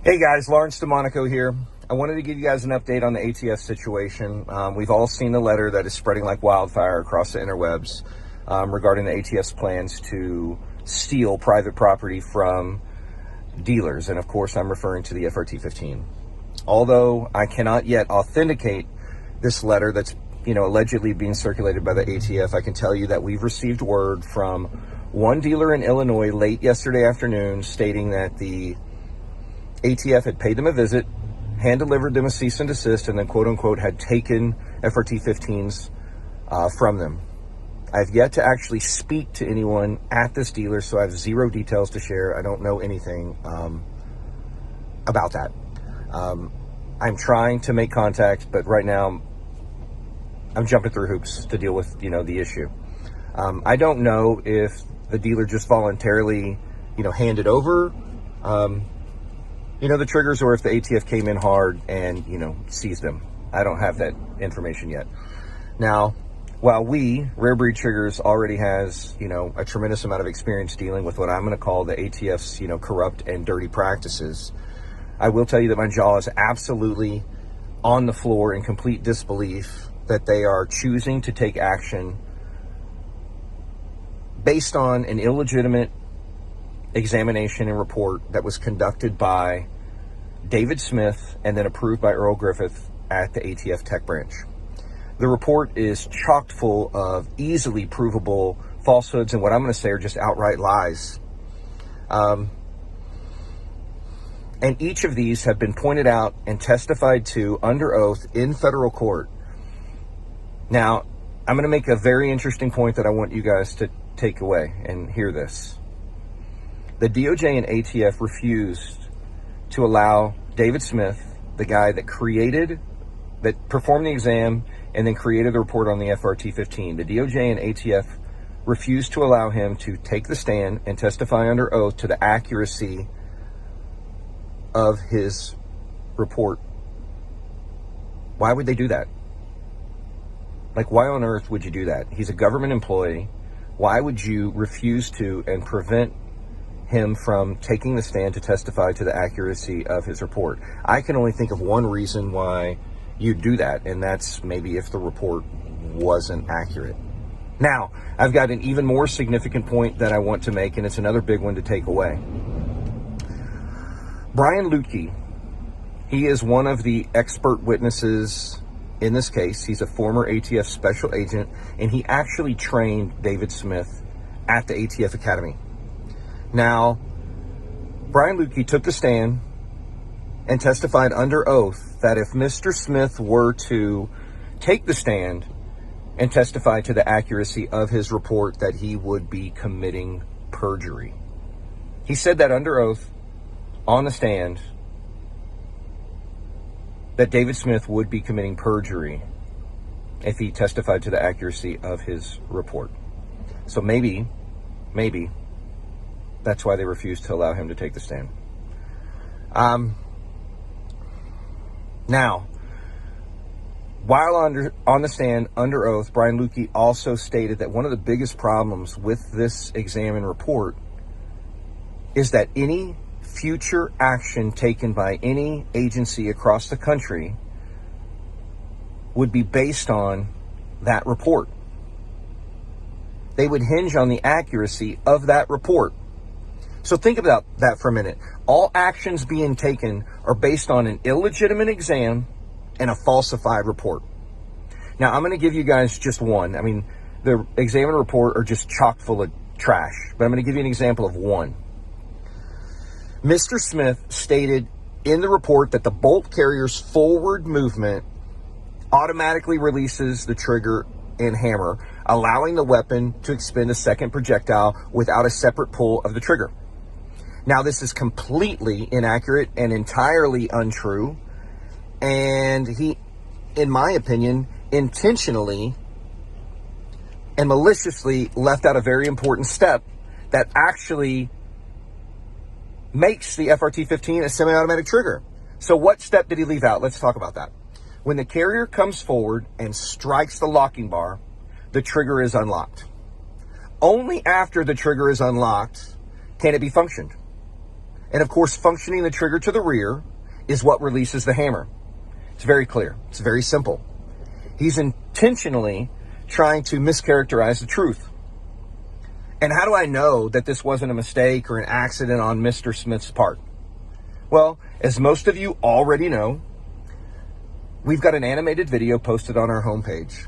Hey guys, Lawrence Demonico here. I wanted to give you guys an update on the ATF situation. We've all seen the letter that is spreading like wildfire across the interwebs regarding the ATF's plans to steal private property from dealers. And of course, I'm referring to the FRT-15. Although I cannot yet authenticate this letter that's allegedly being circulated by the ATF, I can tell you that we've received word from one dealer in Illinois late yesterday afternoon stating that the ATF had paid them a visit, hand-delivered them a cease and desist, and then, quote-unquote, had taken FRT-15s from them. I've yet to actually speak to anyone at this dealer, so I have zero details to share. I don't know anything about that. I'm trying to make contact, but right now I'm jumping through hoops to deal with, the issue. I don't know if the dealer just voluntarily, handed over the triggers, or if the ATF came in hard and, seized them. I don't have that information yet. Now, while Rare Breed Triggers already has, a tremendous amount of experience dealing with what I'm going to call the ATF's, corrupt and dirty practices, I will tell you that my jaw is absolutely on the floor in complete disbelief that they are choosing to take action based on an illegitimate examination and report that was conducted by David Smith and then approved by Earl Griffith at the ATF Tech Branch. The report is chock full of easily provable falsehoods and what I'm going to say are just outright lies. And each of these have been pointed out and testified to under oath in federal court. Now, I'm going to make a very interesting point that I want you guys to take away and hear this. The DOJ and ATF refused to allow David Smith, the guy that performed the exam and then created the report on the FRT-15. The DOJ and ATF refused to allow him to take the stand and testify under oath to the accuracy of his report. Why would they do that? Like, why on earth would you do that? He's a government employee. Why would you refuse to and prevent him from taking the stand to testify to the accuracy of his report? I can only think of one reason why you'd do that, and that's maybe if the report wasn't accurate. Now, I've got an even more significant point that I want to make, and it's another big one to take away. Brian Lutke, he is one of the expert witnesses in this case. He's a former ATF special agent, and he actually trained David Smith at the ATF Academy. Now, Brian Lutke took the stand and testified under oath that if Mr. Smith were to take the stand and testify to the accuracy of his report, that he would be committing perjury. He said that under oath on the stand, that David Smith would be committing perjury if he testified to the accuracy of his report. So maybe that's why they refused to allow him to take the stand. Now, while on the stand under oath, Brian Lutke also stated that one of the biggest problems with this exam and report is that any future action taken by any agency across the country would be based on that report. They would hinge on the accuracy of that report. So think about that for a minute. All actions being taken are based on an illegitimate exam and a falsified report. Now, I'm going to give you guys just one. I mean, the exam and report are just chock full of trash, but I'm going to give you an example of one. Mr. Smith stated in the report that the bolt carrier's forward movement automatically releases the trigger and hammer, allowing the weapon to expend a second projectile without a separate pull of the trigger. Now, this is completely inaccurate and entirely untrue, and he, in my opinion, intentionally and maliciously left out a very important step that actually makes the FRT-15 a semi-automatic trigger. So what step did he leave out? Let's talk about that. When the carrier comes forward and strikes the locking bar, the trigger is unlocked. Only after the trigger is unlocked can it be functioned. And of course, functioning the trigger to the rear is what releases the hammer. It's very clear. It's very simple. He's intentionally trying to mischaracterize the truth. And how do I know that this wasn't a mistake or an accident on Mr. Smith's part? Well, as most of you already know, we've got an animated video posted on our homepage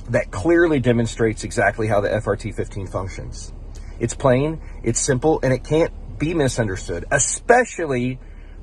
that clearly demonstrates exactly how the FRT-15 functions. It's plain, it's simple, and it can't be misunderstood, especially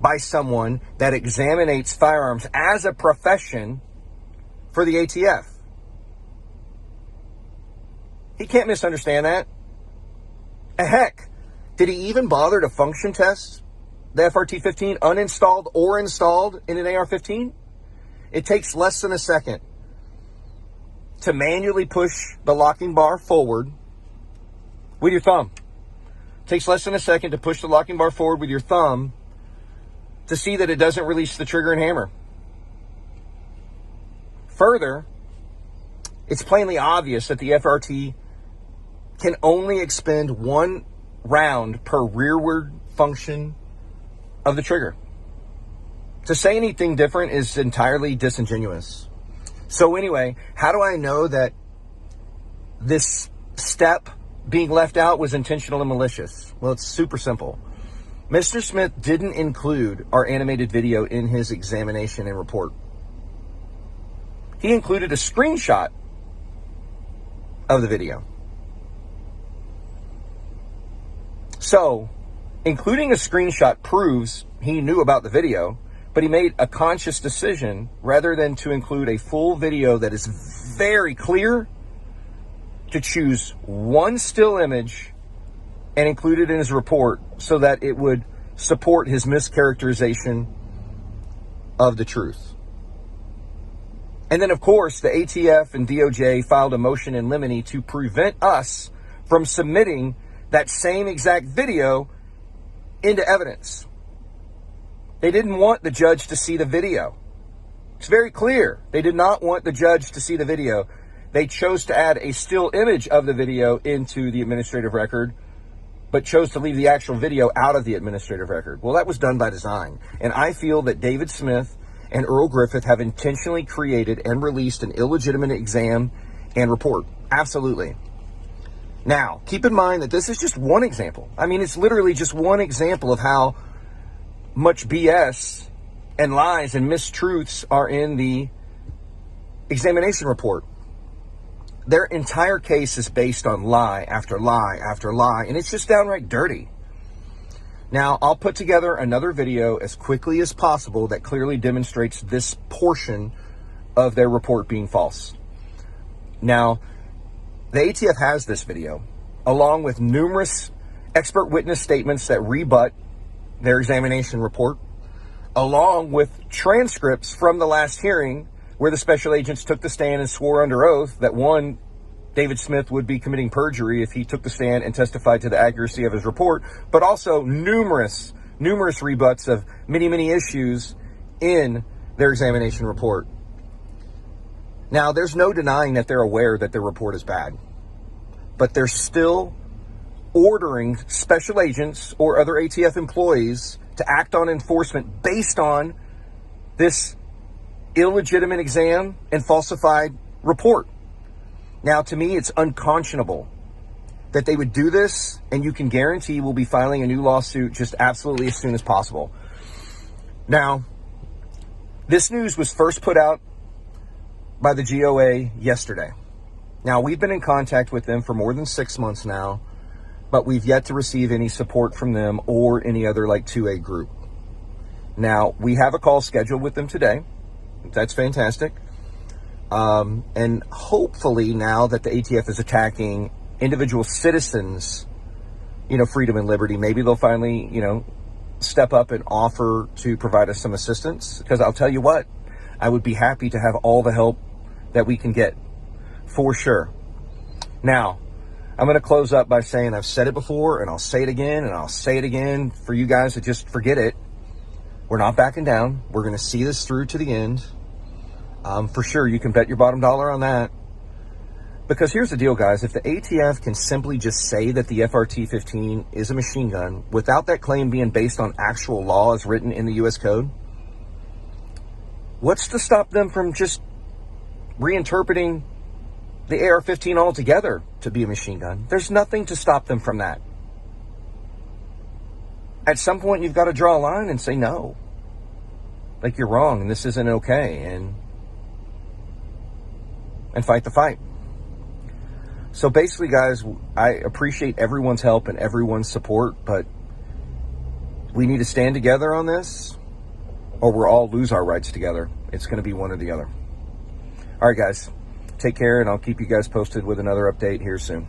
by someone that examines firearms as a profession for the ATF. He can't misunderstand that. Heck, did he even bother to function test the FRT-15 uninstalled or installed in an AR-15? It takes less than a second to manually push the locking bar forward with your thumb. It takes less than a second to push the locking bar forward with your thumb to see that it doesn't release the trigger and hammer. Further, it's plainly obvious that the FRT can only expend one round per rearward function of the trigger. To say anything different is entirely disingenuous. So anyway, how do I know that this step being left out was intentional and malicious? Well, it's super simple. Mr. Smith didn't include our animated video in his examination and report. He included a screenshot of the video. So, including a screenshot proves he knew about the video, but he made a conscious decision rather than to include a full video that is very clear to choose one still image and include it in his report so that it would support his mischaracterization of the truth. And then, of course, the ATF and DOJ filed a motion in limine to prevent us from submitting that same exact video into evidence. They didn't want the judge to see the video. It's very clear. They did not want the judge to see the video. They chose to add a still image of the video into the administrative record, but chose to leave the actual video out of the administrative record. Well, that was done by design. And I feel that David Smith and Earl Griffith have intentionally created and released an illegitimate exam and report. Absolutely. Now, keep in mind that this is just one example. I mean, it's literally just one example of how much BS and lies and mistruths are in the examination report. Their entire case is based on lie after lie after lie, and it's just downright dirty. Now, I'll put together another video as quickly as possible that clearly demonstrates this portion of their report being false. Now, the ATF has this video, along with numerous expert witness statements that rebut their examination report, along with transcripts from the last hearing where the special agents took the stand and swore under oath that, one, David Smith would be committing perjury if he took the stand and testified to the accuracy of his report, but also numerous rebuts of many issues in their examination report. Now, there's no denying that they're aware that their report is bad, but they're still ordering special agents or other ATF employees to act on enforcement based on this illegitimate exam and falsified report. Now, to me, it's unconscionable that they would do this, and you can guarantee we'll be filing a new lawsuit just absolutely as soon as possible. Now, this news was first put out by the GOA yesterday. Now, we've been in contact with them for more than 6 months now, but we've yet to receive any support from them or any other like 2A group. Now, we have a call scheduled with them today. That's fantastic. And hopefully now that the ATF is attacking individual citizens, freedom and liberty, maybe they'll finally, step up and offer to provide us some assistance. Because I'll tell you what, I would be happy to have all the help that we can get, for sure. Now, I'm going to close up by saying I've said it before, and I'll say it again, and I'll say it again for you guys to just forget it. We're not backing down. We're going to see this through to the end. For sure, you can bet your bottom dollar on that. Because here's the deal, guys. If the ATF can simply just say that the FRT-15 is a machine gun without that claim being based on actual law as written in the U.S. Code, what's to stop them from just reinterpreting the AR-15 altogether to be a machine gun? There's nothing to stop them from that. At some point, you've got to draw a line and say no. Like, you're wrong and this isn't okay, and fight the fight. So basically, guys, I appreciate everyone's help and everyone's support, but we need to stand together on this or we'll all lose our rights together. It's going to be one or the other. All right, guys, take care, and I'll keep you guys posted with another update here soon.